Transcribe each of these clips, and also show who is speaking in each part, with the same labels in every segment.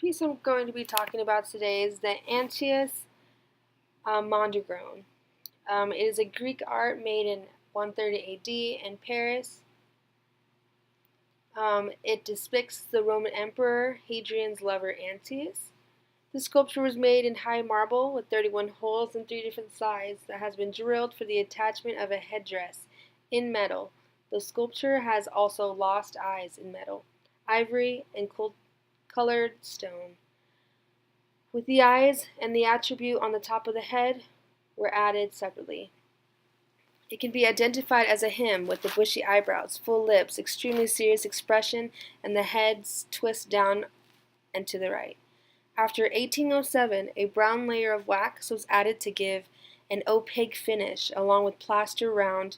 Speaker 1: piece I'm going to be talking about today is the Antius Mondragon. It is a Greek art made in 130 AD in Paris. It depicts the Roman Emperor Hadrian's lover Antius. The sculpture was made in high marble with 31 holes in 3 different sizes that has been drilled for the attachment of a headdress in metal. The sculpture has also lost eyes in metal, ivory, and colored stone, with the eyes and the attribute on the top of the head were added separately. It can be identified as a him with the bushy eyebrows, full lips, extremely serious expression, and the head's twist down and to the right. After 1807, a brown layer of wax was added to give an opaque finish, along with plaster around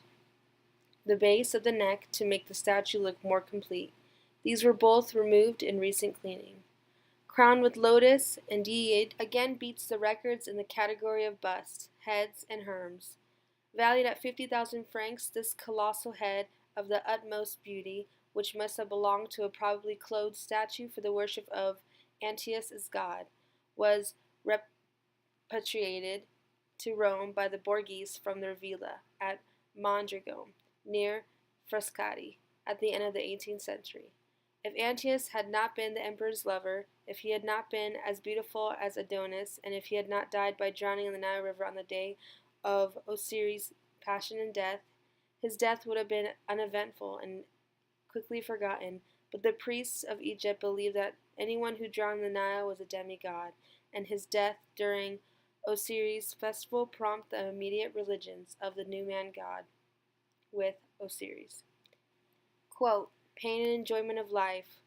Speaker 1: the base of the neck to make the statue look more complete. These were both removed in recent cleaning. Crowned with lotus, indeed, again beats the records in the category of busts, heads, and herms. Valued at 50,000 francs, this colossal head of the utmost beauty, which must have belonged to a probably clothed statue for the worship of Antius as god, was repatriated to Rome by the Borghese from their villa at Mondragon, near Frascati, at the end of the 18th century. If Antius had not been the emperor's lover, if he had not been as beautiful as Adonis, and if he had not died by drowning in the Nile River on the day of Osiris' passion and death, his death would have been uneventful and quickly forgotten. But the priests of Egypt believed that anyone who drowned in the Nile was a demigod, and his death during Osiris' festival prompted the immediate religions of the new man god with Osiris. Quote, pain and enjoyment of life,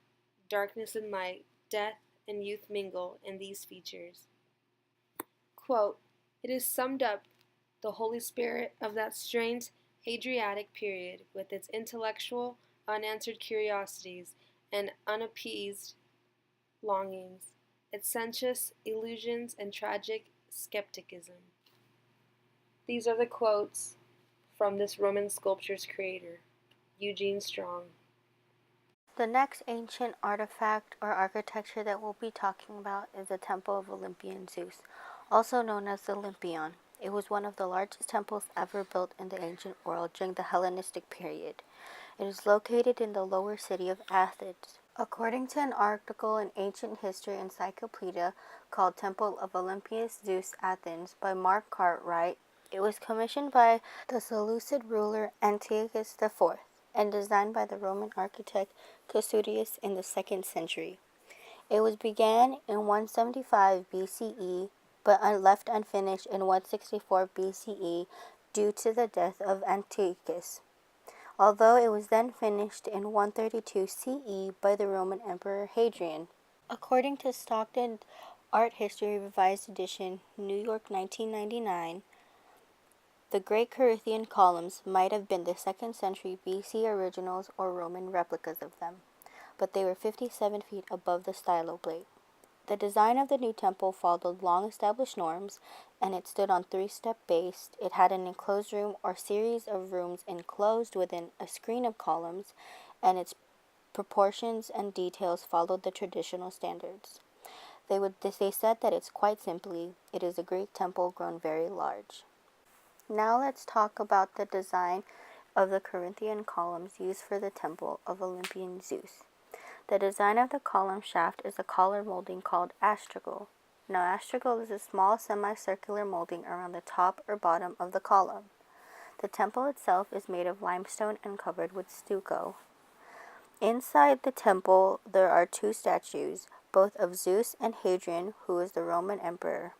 Speaker 1: darkness and light, death and youth mingle in these features. Quote, it is summed up the Holy Spirit of that strange Hadriatic period with its intellectual, unanswered curiosities and unappeased longings, its sensuous illusions and tragic skepticism. These are the quotes from this Roman sculpture's creator, Eugene Strong.
Speaker 2: The next ancient artifact or architecture that we'll be talking about is the Temple of Olympian Zeus, also known as the Olympion. It was one of the largest temples ever built in the ancient world during the Hellenistic period. It is located in the lower city of Athens. According to an article in Ancient History Encyclopedia called Temple of Olympius Zeus Athens by Mark Cartwright, it was commissioned by the Seleucid ruler Antiochus IV and designed by the Roman architect Cassius in the 2nd century. It was began in 175 BCE but left unfinished in 164 BCE due to the death of Antiochus, although it was then finished in 132 CE by the Roman Emperor Hadrian. According to Stockton Art History Revised Edition, New York 1999, the Great Corinthian columns might have been the 2nd century BC originals or Roman replicas of them, but they were 57 feet above the styloplate. The design of the new temple followed long-established norms, and it stood on 3-step base. It had an enclosed room or series of rooms enclosed within a screen of columns, and its proportions and details followed the traditional standards. They said that it's quite simply, it is a Greek temple grown very large. Now let's talk about the design of the Corinthian columns used for the Temple of Olympian Zeus. The design of the column shaft is a collar molding called astragal. Now, astragal is a small semicircular molding around the top or bottom of the column. The temple itself is made of limestone and covered with stucco. Inside the temple, there are 2 statues, both of Zeus and Hadrian, who is the Roman emperor.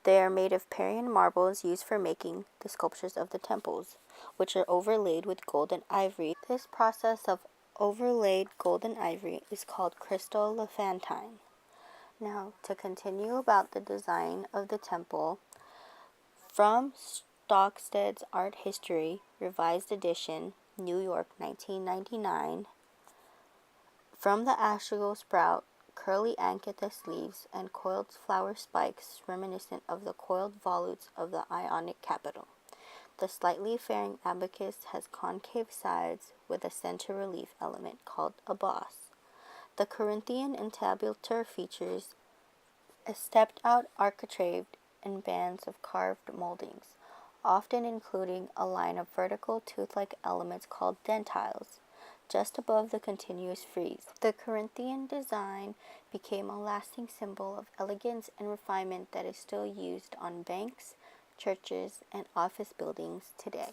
Speaker 2: They are made of Parian marbles used for making the sculptures of the temples, which are overlaid with gold and ivory. This process of overlaid gold and ivory is called crystallophantine. Now, to continue about the design of the temple, from Stockstead's Art History, Revised Edition, New York, 1999, from the astragal sprout, curly acanthus leaves, and coiled flower spikes reminiscent of the coiled volutes of the Ionic capital. The slightly fairing abacus has concave sides with a center relief element called a boss. The Corinthian entablature features a stepped-out architrave and bands of carved moldings, often including a line of vertical tooth-like elements called dentiles, just above the continuous frieze. The Corinthian design became a lasting symbol of elegance and refinement that is still used on banks, churches, and office buildings today.